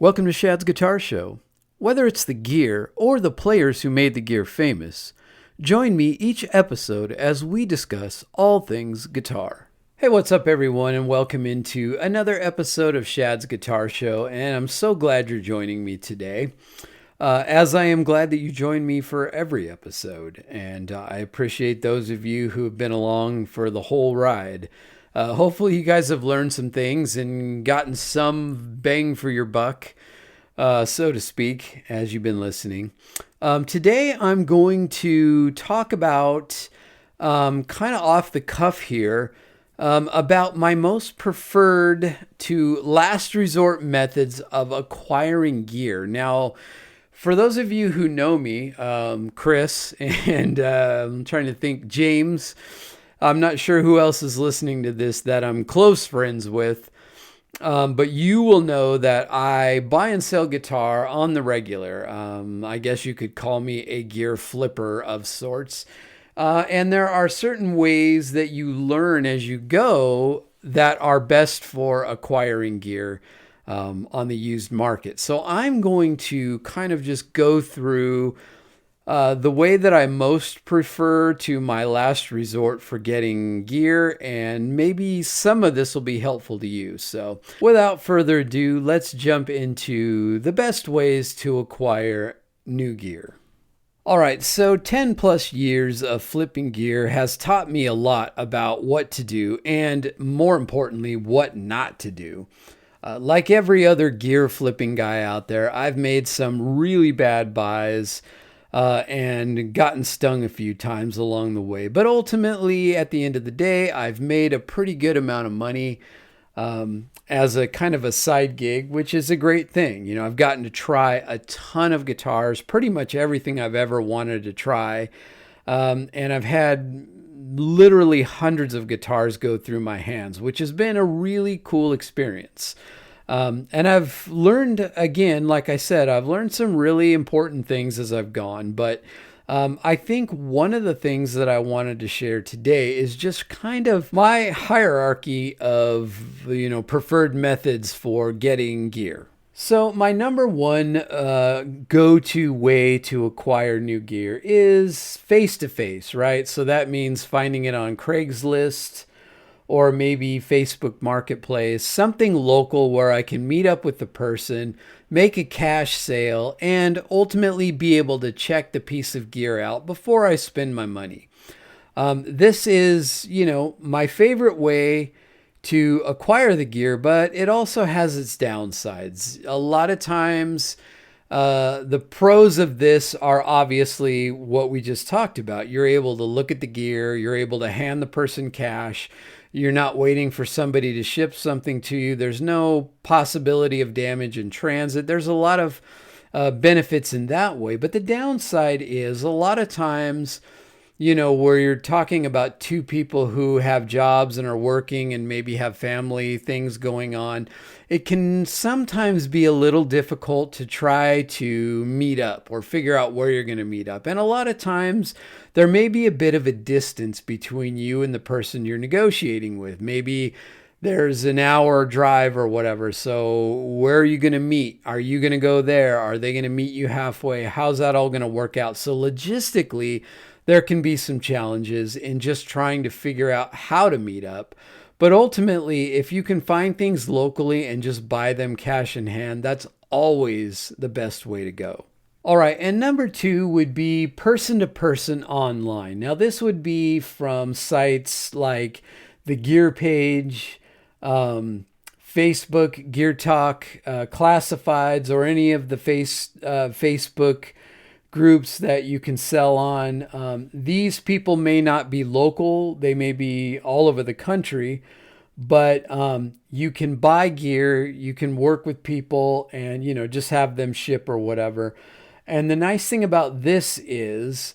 Welcome to Shad's Guitar Show. Whether it's the gear or the players who made the gear famous, join me each episode as we discuss all things guitar. Hey, what's up everyone, and welcome into another episode of Shad's Guitar Show, and I'm so glad you're joining me today. As I am glad that you join me for every episode, and I appreciate those of you who have been along for the whole ride. Hopefully you guys have learned some things and gotten some bang for your buck, so to speak, as you've been listening. Today I'm going to talk about, kind of off the cuff here, about my most preferred to last resort methods of acquiring gear. Now, for those of you who know me, Chris, and I'm trying to think, James, I'm not sure who else is listening to this that I'm close friends with, but you will know that I buy and sell guitar on the regular. I guess you could call me a gear flipper of sorts. And there are certain ways that you learn as you go that are best for acquiring gear on the used market. So I'm going to kind of just go through the way that I most prefer to my last resort for getting gear, and maybe some of this will be helpful to you. So without further ado, let's jump into the best ways to acquire new gear. All right, so 10 plus years of flipping gear has taught me a lot about what to do and, more importantly, what not to do. Like every other gear flipping guy out there, I've made some really bad buys and gotten stung a few times along the way. But ultimately, at the end of the day, I've made a pretty good amount of money as a kind of a side gig, which is a great thing. You know, I've gotten to try a ton of guitars, pretty much everything I've ever wanted to try. And I've had literally hundreds of guitars go through my hands, which has been a really cool experience. And I've learned, again, like I said, I've learned some really important things as I've gone. But I think one of the things that I wanted to share today is just kind of my hierarchy of, preferred methods for getting gear. So my number one go-to way to acquire new gear is face-to-face, right? So that means finding it on Craigslist, or maybe Facebook Marketplace, something local where I can meet up with the person, make a cash sale, and ultimately be able to check the piece of gear out before I spend my money. This is, my favorite way to acquire the gear, but it also has its downsides. A lot of times, the pros of this are obviously what we just talked about. You're able to look at the gear, you're able to hand the person cash, you're not waiting for somebody to ship something to you. There's no possibility of damage in transit. There's a lot of benefits in that way. But the downside is a lot of times, where you're talking about two people who have jobs and are working and maybe have family things going on, it can sometimes be a little difficult to try to meet up or figure out where you're going to meet up. And a lot of times there may be a bit of a distance between you and the person you're negotiating with. Maybe there's an hour drive or whatever. So where are you going to meet? Are you going to go there? Are they going to meet you halfway? How's that all going to work out? So logistically, there can be some challenges in just trying to figure out how to meet up. But ultimately, if you can find things locally and just buy them cash in hand, that's always the best way to go. All right, and number two would be person-to-person online. Now, this would be from sites like the Gear Page, Facebook, Gear Talk, Classifieds, or any of the Facebook groups that you can sell on. These people may not be local. They may be all over the country, but you can buy gear, you can work with people and, just have them ship or whatever. And the nice thing about this is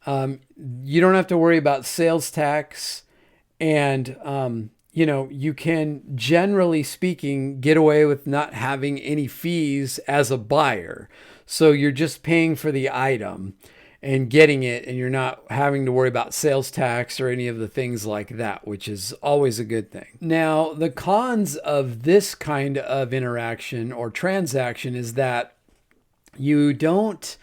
you don't have to worry about sales tax, and, you can, generally speaking, get away with not having any fees as a buyer. So you're just paying for the item. and getting it, and you're not having to worry about sales tax or any of the things like that, which is always a good thing. Now, the cons of this kind of interaction or transaction is that you don't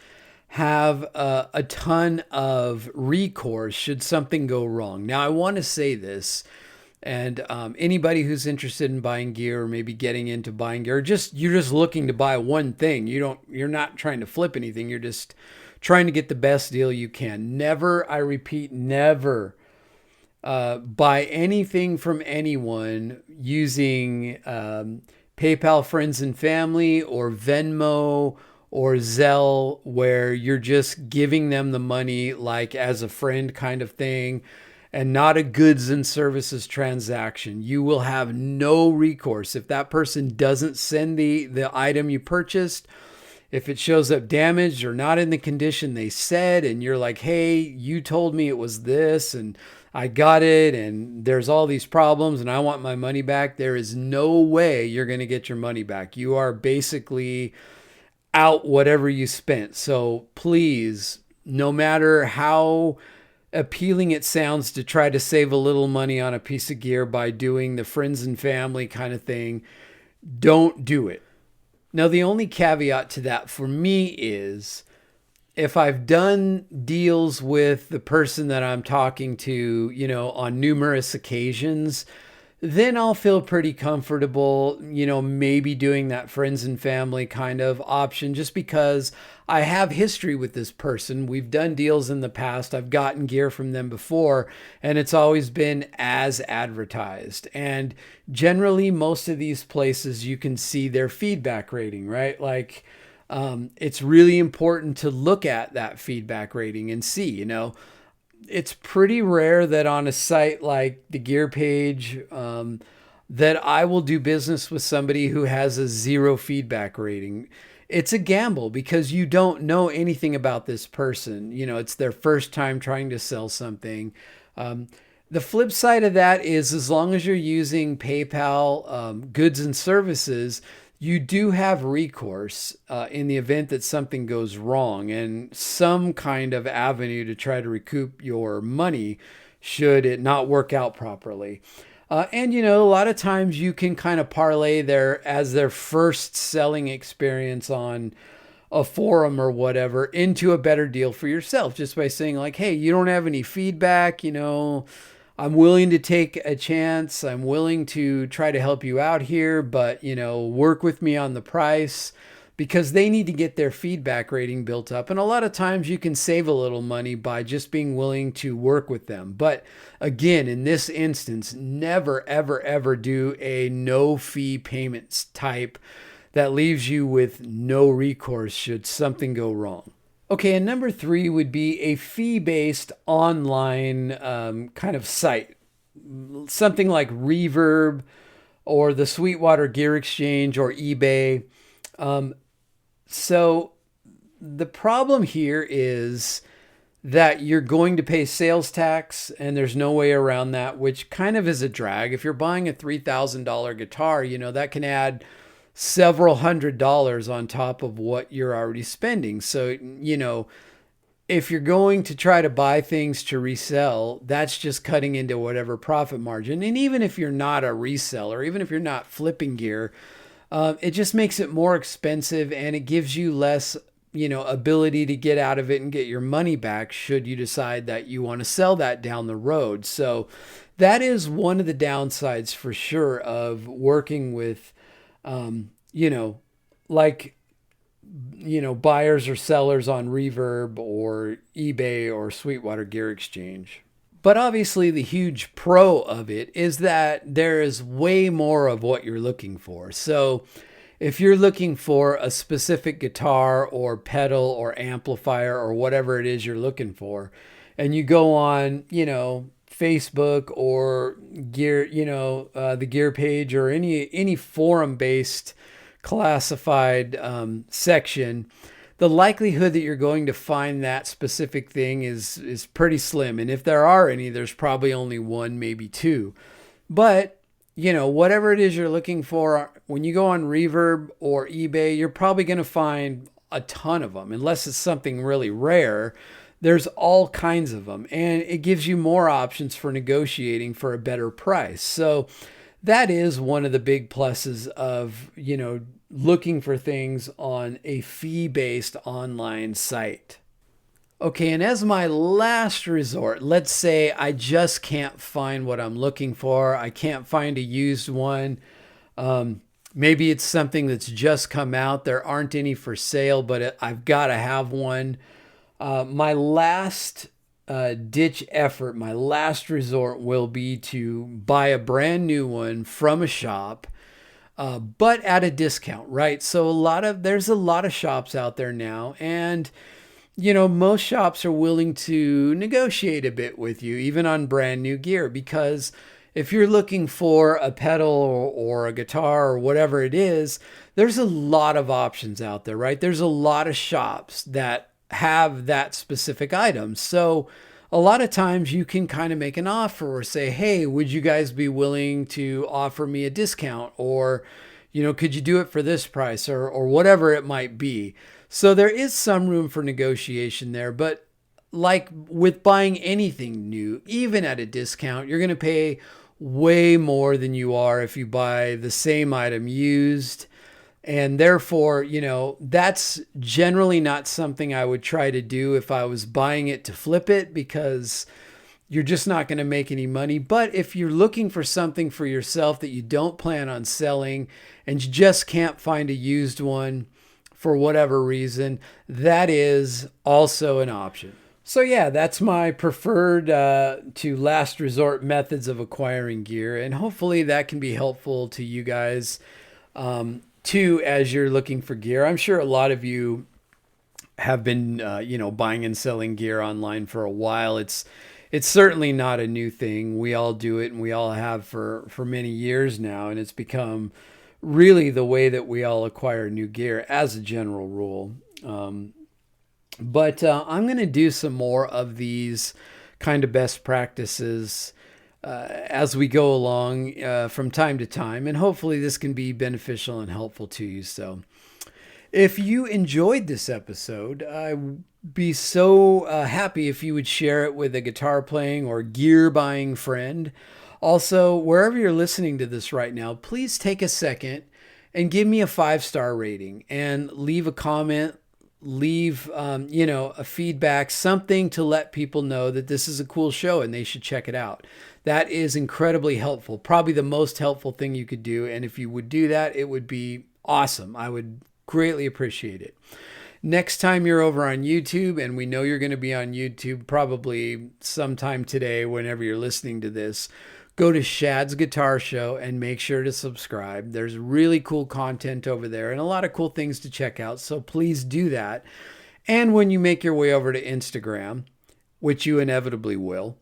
have a ton of recourse should something go wrong. Now, I want to say this, and anybody who's interested in buying gear or maybe getting into buying gear, or you're just looking to buy one thing. You're not trying to flip anything. You're just trying to get the best deal you can. Never, I repeat, never buy anything from anyone using PayPal Friends and Family or Venmo or Zelle, where you're just giving them the money like as a friend kind of thing, and not a goods and services transaction. You will have no recourse if that person doesn't send the item you purchased. If it shows up damaged or not in the condition they said, and you're like, hey, you told me it was this and I got it and there's all these problems and I want my money back, there is no way you're going to get your money back. You are basically out whatever you spent. So please, no matter how appealing it sounds to try to save a little money on a piece of gear by doing the friends and family kind of thing, don't do it. Now, the only caveat to that for me is if I've done deals with the person that I'm talking to, on numerous occasions, then I'll feel pretty comfortable, maybe doing that friends and family kind of option, just because I have history with this person. We've done deals in the past. I've gotten gear from them before, and it's always been as advertised. And generally, most of these places, you can see their feedback rating, right? Like, it's really important to look at that feedback rating and see, it's pretty rare that on a site like the Gear Page, that I will do business with somebody who has a 0 feedback rating. It's a gamble because you don't know anything about this person. It's their first time trying to sell something. The flip side of that is, as long as you're using PayPal goods and services, you do have recourse in the event that something goes wrong, and some kind of avenue to try to recoup your money should it not work out properly. And a lot of times you can kind of parlay their first selling experience on a forum or whatever into a better deal for yourself, just by saying like, hey, you don't have any feedback, I'm willing to take a chance. I'm willing to try to help you out here, but, work with me on the price, because they need to get their feedback rating built up. And a lot of times you can save a little money by just being willing to work with them. But again, in this instance, never, ever, ever do a no fee payments type that leaves you with no recourse should something go wrong. Okay, and number 3 would be a fee-based online kind of site. Something like Reverb or the Sweetwater Gear Exchange or eBay. So the problem here is that you're going to pay sales tax, and there's no way around that, which kind of is a drag. If you're buying a $3,000 guitar, that can add several $100s on top of what you're already spending. So, if you're going to try to buy things to resell, that's just cutting into whatever profit margin. And even if you're not a reseller, even if you're not flipping gear, it just makes it more expensive, and it gives you less, ability to get out of it and get your money back should you decide that you want to sell that down the road. So that is one of the downsides for sure of working with buyers or sellers on Reverb or eBay or Sweetwater Gear Exchange. But obviously the huge pro of it is that there is way more of what you're looking for. So if you're looking for a specific guitar or pedal or amplifier or whatever it is you're looking for, and you go on, Facebook or Gear, the Gear Page or any forum-based classified section, the likelihood that you're going to find that specific thing is pretty slim. And if there are any, there's probably only one, maybe two. But, whatever it is you're looking for, when you go on Reverb or eBay, you're probably going to find a ton of them, unless it's something really rare there's all kinds of them, and it gives you more options for negotiating for a better price. So that is one of the big pluses of, looking for things on a fee-based online site. Okay, and as my last resort, let's say I just can't find what I'm looking for. I can't find a used one. Maybe it's something that's just come out. There aren't any for sale, but I've got to have one. My last ditch effort, my last resort will be to buy a brand new one from a shop, but at a discount, right? So there's a lot of shops out there now, and most shops are willing to negotiate a bit with you, even on brand new gear, because if you're looking for a pedal or a guitar or whatever it is, there's a lot of options out there, right? There's a lot of shops that have that specific item. So a lot of times you can kind of make an offer or say, hey, would you guys be willing to offer me a discount? Or, could you do it for this price or whatever it might be? So there is some room for negotiation there, but like with buying anything new, even at a discount, you're going to pay way more than you are if you buy the same item used. And therefore, that's generally not something I would try to do if I was buying it to flip it, because you're just not going to make any money. But if you're looking for something for yourself that you don't plan on selling and you just can't find a used one for whatever reason, that is also an option. So yeah, that's my preferred to last resort methods of acquiring gear. And hopefully that can be helpful to you guys too, as you're looking for gear. I'm sure a lot of you have been, buying and selling gear online for a while. It's certainly not a new thing. We all do it, and we all have for many years now. And it's become really the way that we all acquire new gear as a general rule. But I'm going to do some more of these kind of best practices as we go along from time to time. And hopefully this can be beneficial and helpful to you. So if you enjoyed this episode, I'd be so happy if you would share it with a guitar playing or gear buying friend. Also, wherever you're listening to this right now, please take a second and give me a 5-star rating and leave a comment, leave, a feedback, something to let people know that this is a cool show and they should check it out. That is incredibly helpful, probably the most helpful thing you could do. And if you would do that, it would be awesome. I would greatly appreciate it. Next time you're over on YouTube, and we know you're going to be on YouTube probably sometime today, whenever you're listening to this, go to Shad's Guitar Show and make sure to subscribe. There's really cool content over there and a lot of cool things to check out. So please do that. And when you make your way over to Instagram, which you inevitably will,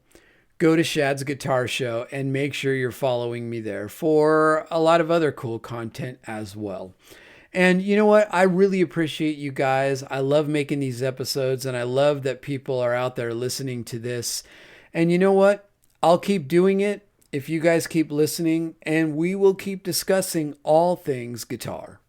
go to Shad's Guitar Show and make sure you're following me there for a lot of other cool content as well. And you know what? I really appreciate you guys. I love making these episodes, and I love that people are out there listening to this. And you know what? I'll keep doing it if you guys keep listening, and we will keep discussing all things guitar.